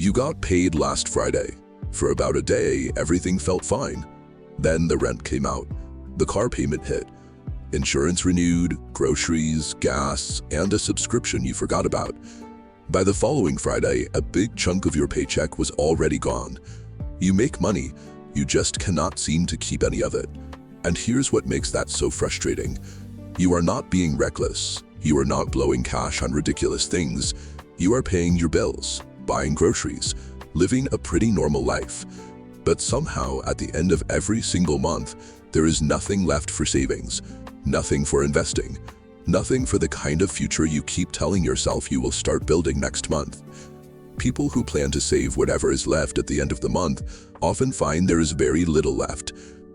You got paid last Friday. For about a day, everything felt fine. Then the rent came out, the car payment hit, insurance renewed, groceries, gas, and a subscription you forgot about. By the following Friday, a big chunk of your paycheck was already gone. You make money, you just cannot seem to keep any of it. And here's what makes that so frustrating. You are not being reckless. You are not blowing cash on ridiculous things. You are paying your bills, buying groceries, living a pretty normal life. But somehow, at the end of every single month, there is nothing left for savings, nothing for investing, nothing for the kind of future you keep telling yourself you will start building next month. People who plan to save whatever is left at the end of the month often find there is very little left,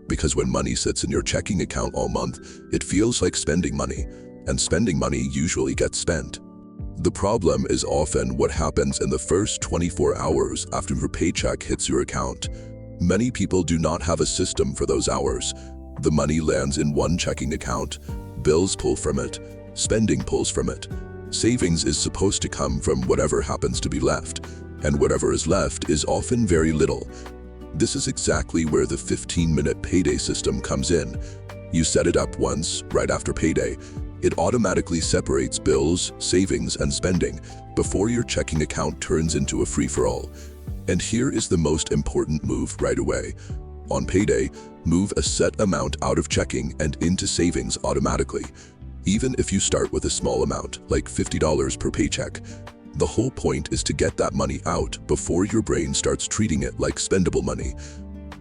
because when money sits in your checking account all month, it feels like spending money, and spending money usually gets spent. The problem is often what happens in the first 24 hours after your paycheck hits your account. Many people do not have a system for those hours. The money lands in one checking account, bills pull from it, spending pulls from it. Savings is supposed to come from whatever happens to be left, and whatever is left is often very little. This is exactly where the 15-minute payday system comes in. You set it up once, right after payday. It automatically separates bills, savings, and spending before your checking account turns into a free-for-all. And here is the most important move right away. On payday, move a set amount out of checking and into savings automatically. Even if you start with a small amount, like $50 per paycheck, the whole point is to get that money out before your brain starts treating it like spendable money.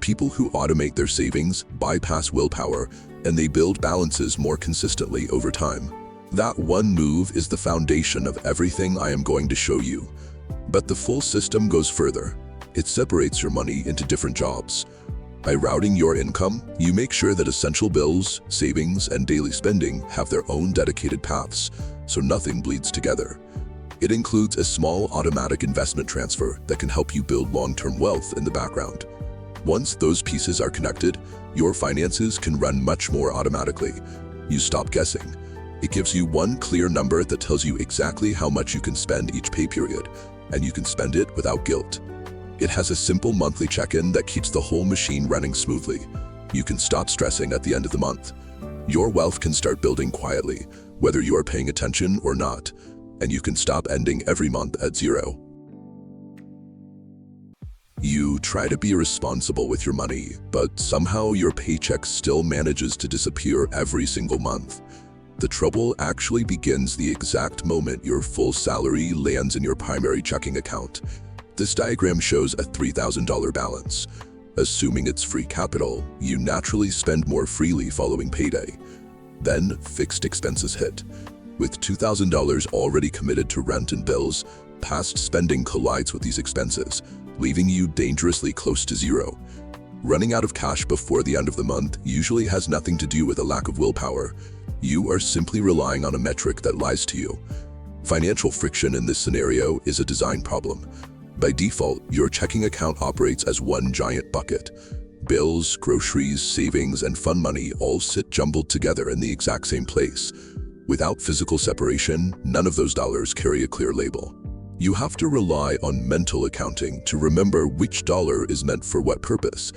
People who automate their savings bypass willpower, and they build balances more consistently over time. That one move is the foundation of everything I am going to show you. But the full system goes further. It separates your money into different jobs. By routing your income, you make sure that essential bills, savings, and daily spending have their own dedicated paths, so nothing bleeds together. It includes a small automatic investment transfer that can help you build long-term wealth in the background. Once those pieces are connected, your finances can run much more automatically. You stop guessing. It gives you one clear number that tells you exactly how much you can spend each pay period, and you can spend it without guilt. It has a simple monthly check-in that keeps the whole machine running smoothly. You can stop stressing at the end of the month. Your wealth can start building quietly, whether you are paying attention or not, and you can stop ending every month at zero. You try to be responsible with your money, but somehow your paycheck still manages to disappear every single month. The trouble actually begins the exact moment your full salary lands in your primary checking account. This diagram shows a $3,000 balance. Assuming it's free capital, you naturally spend more freely following payday. Then fixed expenses hit. With $2,000 already committed to rent and bills, past spending collides with these expenses, leaving you dangerously close to zero. Running out of cash before the end of the month usually has nothing to do with a lack of willpower. You are simply relying on a metric that lies to you. Financial friction in this scenario is a design problem. By default, your checking account operates as one giant bucket. Bills, groceries, savings, and fun money all sit jumbled together in the exact same place. Without physical separation, none of those dollars carry a clear label. You have to rely on mental accounting to remember which dollar is meant for what purpose.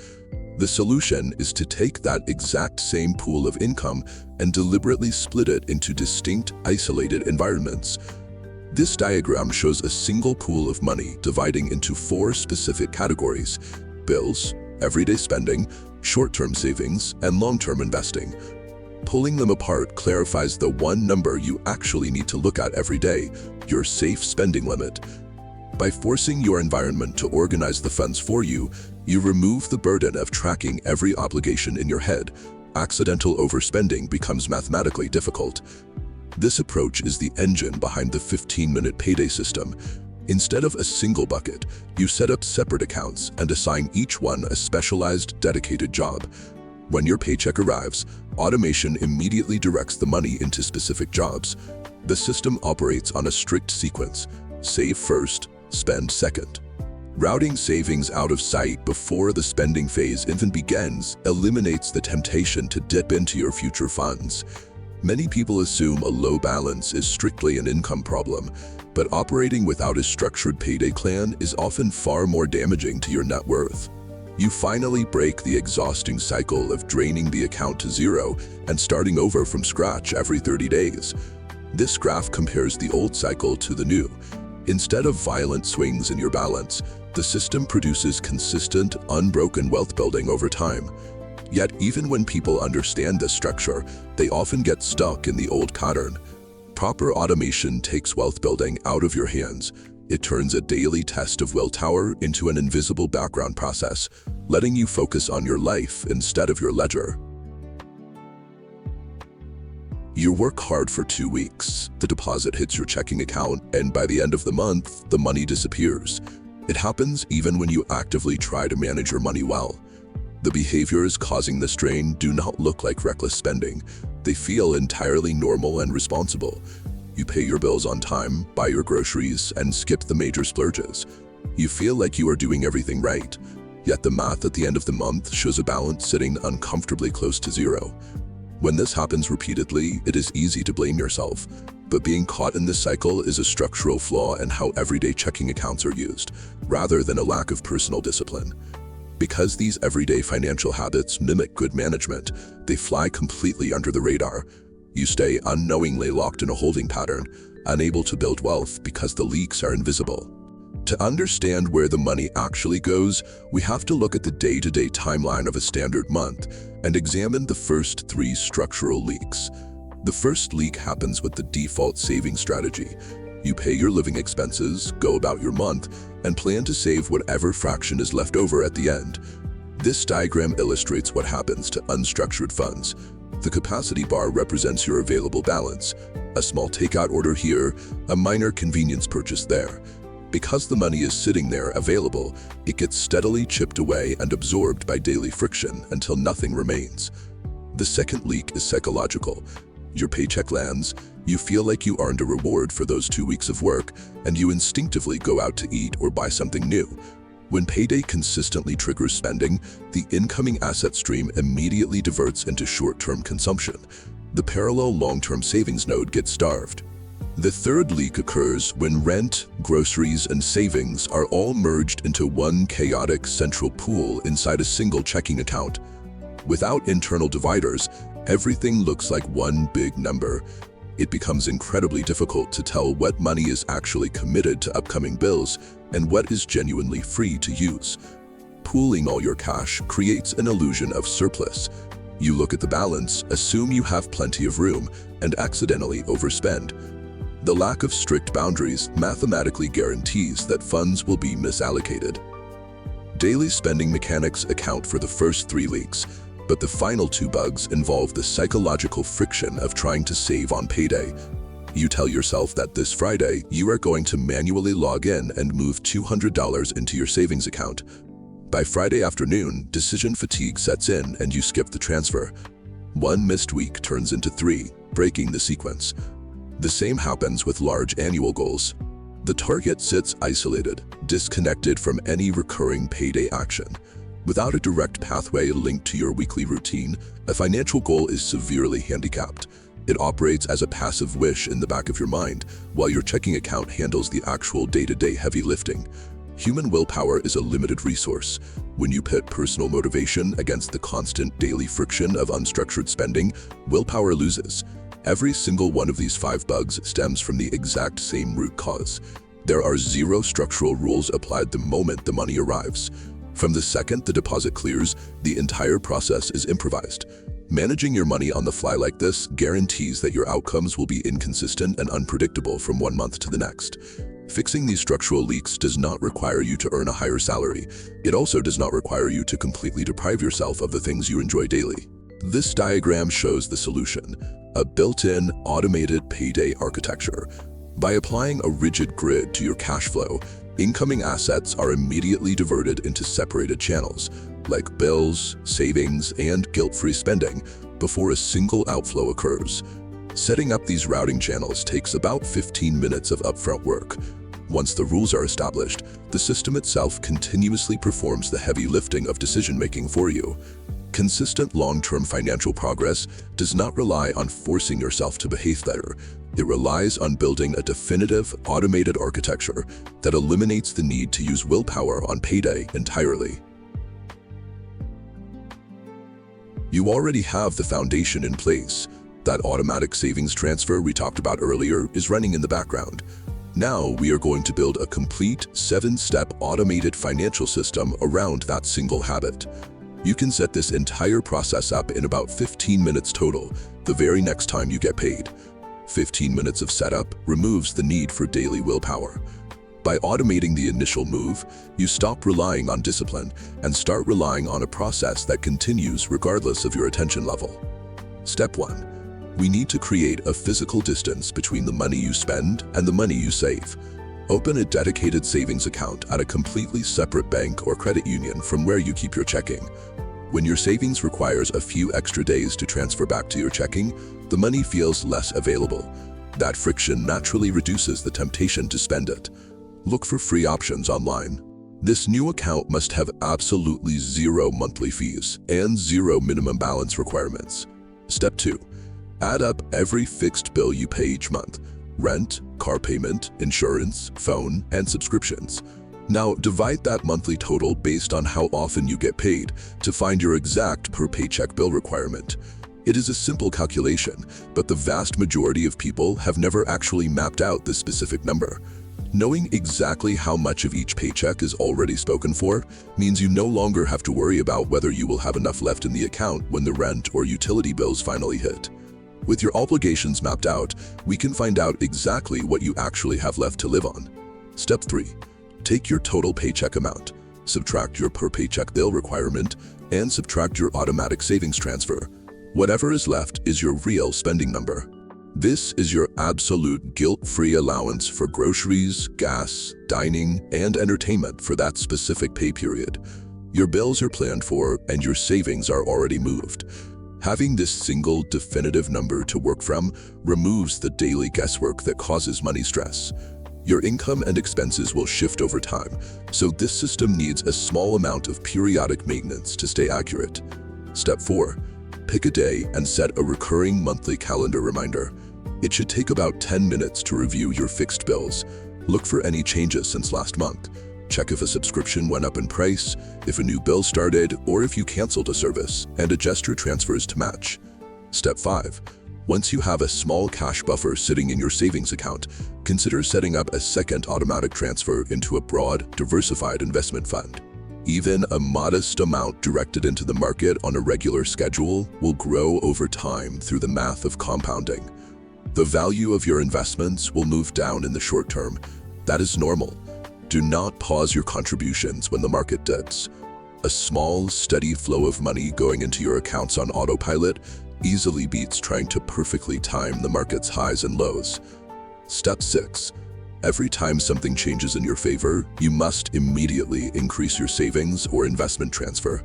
The solution is to take that exact same pool of income and deliberately split it into distinct, isolated environments. This diagram shows a single pool of money dividing into 4 specific categories: bills, everyday spending, short-term savings, and long-term investing. Pulling them apart clarifies the one number you actually need to look at every day: your safe spending limit. By forcing your environment to organize the funds for you, you remove the burden of tracking every obligation in your head. Accidental overspending becomes mathematically difficult. This approach is the engine behind the 15-minute payday system. Instead of a single bucket, you set up separate accounts and assign each one a specialized, dedicated job. When your paycheck arrives, automation immediately directs the money into specific jobs. The system operates on a strict sequence: save first, spend second. Routing savings out of sight before the spending phase even begins eliminates the temptation to dip into your future funds. Many people assume a low balance is strictly an income problem, but operating without a structured payday plan is often far more damaging to your net worth. You finally break the exhausting cycle of draining the account to zero and starting over from scratch every 30 days. This graph compares the old cycle to the new. Instead of violent swings in your balance, the system produces consistent, unbroken wealth building over time. Yet even when people understand this structure, they often get stuck in the old pattern. Proper automation takes wealth building out of your hands. It turns a daily test of willpower into an invisible background process, letting you focus on your life instead of your ledger. You work hard for 2 weeks, the deposit hits your checking account, and by the end of the month, the money disappears. It happens even when you actively try to manage your money well. The behaviors causing the strain do not look like reckless spending. They feel entirely normal and responsible. You pay your bills on time, buy your groceries, and skip the major splurges. You feel like you are doing everything right, yet the math at the end of the month shows a balance sitting uncomfortably close to zero. When this happens repeatedly, it is easy to blame yourself, but being caught in this cycle is a structural flaw in how everyday checking accounts are used, rather than a lack of personal discipline. Because these everyday financial habits mimic good management, they fly completely under the radar. You stay unknowingly locked in a holding pattern, unable to build wealth because the leaks are invisible. To understand where the money actually goes, we have to look at the day-to-day timeline of a standard month and examine the first 3 structural leaks. The first leak happens with the default saving strategy. You pay your living expenses, go about your month, and plan to save whatever fraction is left over at the end. This diagram illustrates what happens to unstructured funds. The capacity bar represents your available balance. A small takeout order here, a minor convenience purchase there. Because the money is sitting there available, it gets steadily chipped away and absorbed by daily friction until nothing remains. The second leak is psychological. Your paycheck lands, you feel like you earned a reward for those 2 weeks of work, and you instinctively go out to eat or buy something new. When payday consistently triggers spending, the incoming asset stream immediately diverts into short-term consumption. The parallel long-term savings node gets starved. The third leak occurs when rent, groceries, and savings are all merged into one chaotic central pool inside a single checking account. Without internal dividers, everything looks like one big number. It becomes incredibly difficult to tell what money is actually committed to upcoming bills and what is genuinely free to use. Pooling all your cash creates an illusion of surplus. You look at the balance, assume you have plenty of room, and accidentally overspend. The lack of strict boundaries mathematically guarantees that funds will be misallocated. Daily spending mechanics account for the first 3 leaks, but the final 2 bugs involve the psychological friction of trying to save on payday. You tell yourself that this Friday, you are going to manually log in and move $200 into your savings account. By Friday afternoon, decision fatigue sets in and you skip the transfer. 1 missed week turns into 3, breaking the sequence. The same happens with large annual goals. The target sits isolated, disconnected from any recurring payday action. Without a direct pathway linked to your weekly routine, a financial goal is severely handicapped. It operates as a passive wish in the back of your mind, while your checking account handles the actual day-to-day heavy lifting. Human willpower is a limited resource. When you pit personal motivation against the constant daily friction of unstructured spending, willpower loses. Every single one of these 5 bugs stems from the exact same root cause. There are 0 structural rules applied the moment the money arrives. From the second the deposit clears, the entire process is improvised. Managing your money on the fly like this guarantees that your outcomes will be inconsistent and unpredictable from 1 month to the next. Fixing these structural leaks does not require you to earn a higher salary. It also does not require you to completely deprive yourself of the things you enjoy daily. This diagram shows the solution: a built-in, automated payday architecture. By applying a rigid grid to your cash flow, incoming assets are immediately diverted into separated channels, like bills, savings, and guilt-free spending, before a single outflow occurs. Setting up these routing channels takes about 15 minutes of upfront work. Once the rules are established, the system itself continuously performs the heavy lifting of decision-making for you. Consistent long-term financial progress does not rely on forcing yourself to behave better. It relies on building a definitive, automated architecture that eliminates the need to use willpower on payday entirely. You already have the foundation in place. That automatic savings transfer we talked about earlier is running in the background. Now we are going to build a complete 7-step automated financial system around that single habit. You can set this entire process up in about 15 minutes total, the very next time you get paid. 15 minutes of setup removes the need for daily willpower. By automating the initial move, you stop relying on discipline and start relying on a process that continues regardless of your attention level. Step 1. We need to create a physical distance between the money you spend and the money you save. Open a dedicated savings account at a completely separate bank or credit union from where you keep your checking. When your savings requires a few extra days to transfer back to your checking, the money feels less available. That friction naturally reduces the temptation to spend it. Look for free options online. This new account must have absolutely zero monthly fees and zero minimum balance requirements. Step 2. Add up every fixed bill you pay each month: rent, car payment, insurance, phone, and subscriptions. Now divide that monthly total based on how often you get paid to find your exact per paycheck bill requirement. It is a simple calculation, but the vast majority of people have never actually mapped out this specific number. Knowing exactly how much of each paycheck is already spoken for means you no longer have to worry about whether you will have enough left in the account when the rent or utility bills finally hit. With your obligations mapped out, we can find out exactly what you actually have left to live on. Step 3. Take your total paycheck amount, subtract your per paycheck bill requirement, and subtract your automatic savings transfer. Whatever is left is your real spending number. This is your absolute guilt-free allowance for groceries, gas, dining, and entertainment for that specific pay period. Your bills are planned for and your savings are already moved. Having this single definitive number to work from removes the daily guesswork that causes money stress. Your income and expenses will shift over time, so this system needs a small amount of periodic maintenance to stay accurate. Step 4. Pick a day and set a recurring monthly calendar reminder. It should take about 10 minutes to review your fixed bills. Look for any changes since last month. Check if a subscription went up in price, if a new bill started, or if you canceled a service, and adjust your transfers to match. Step 5. Once you have a small cash buffer sitting in your savings account, consider setting up a second automatic transfer into a broad, diversified investment fund. Even a modest amount directed into the market on a regular schedule will grow over time through the math of compounding. The value of your investments will move down in the short term. That is normal. Do not pause your contributions when the market dips. A small, steady flow of money going into your accounts on autopilot easily beats trying to perfectly time the market's highs and lows. Step 6. Every time something changes in your favor, you must immediately increase your savings or investment transfer.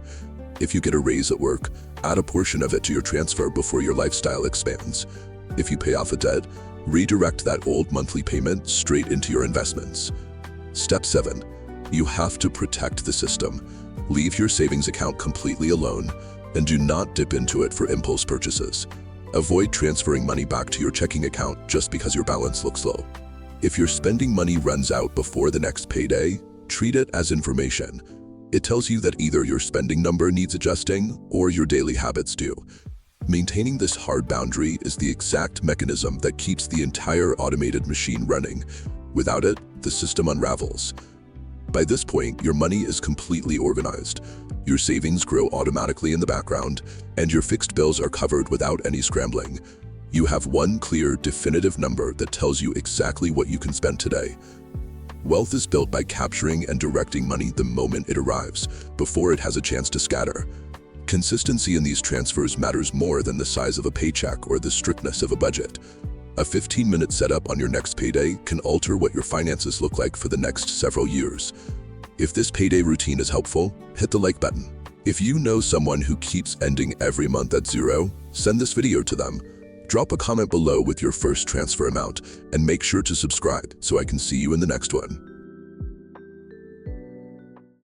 If you get a raise at work, add a portion of it to your transfer before your lifestyle expands. If you pay off a debt, redirect that old monthly payment straight into your investments. Step 7. You have to protect the system. Leave your savings account completely alone and do not dip into it for impulse purchases. Avoid transferring money back to your checking account just because your balance looks low. If your spending money runs out before the next payday, treat it as information. It tells you that either your spending number needs adjusting or your daily habits do. Maintaining this hard boundary is the exact mechanism that keeps the entire automated machine running. Without it, the system unravels. By this point, your money is completely organized. Your savings grow automatically in the background, and your fixed bills are covered without any scrambling. You have one clear, definitive number that tells you exactly what you can spend today. Wealth is built by capturing and directing money the moment it arrives, before it has a chance to scatter. Consistency in these transfers matters more than the size of a paycheck or the strictness of a budget. A 15-minute setup on your next payday can alter what your finances look like for the next several years. If this payday routine is helpful, hit the like button. If you know someone who keeps ending every month at zero, send this video to them. Drop a comment below with your first transfer amount and make sure to subscribe so I can see you in the next one.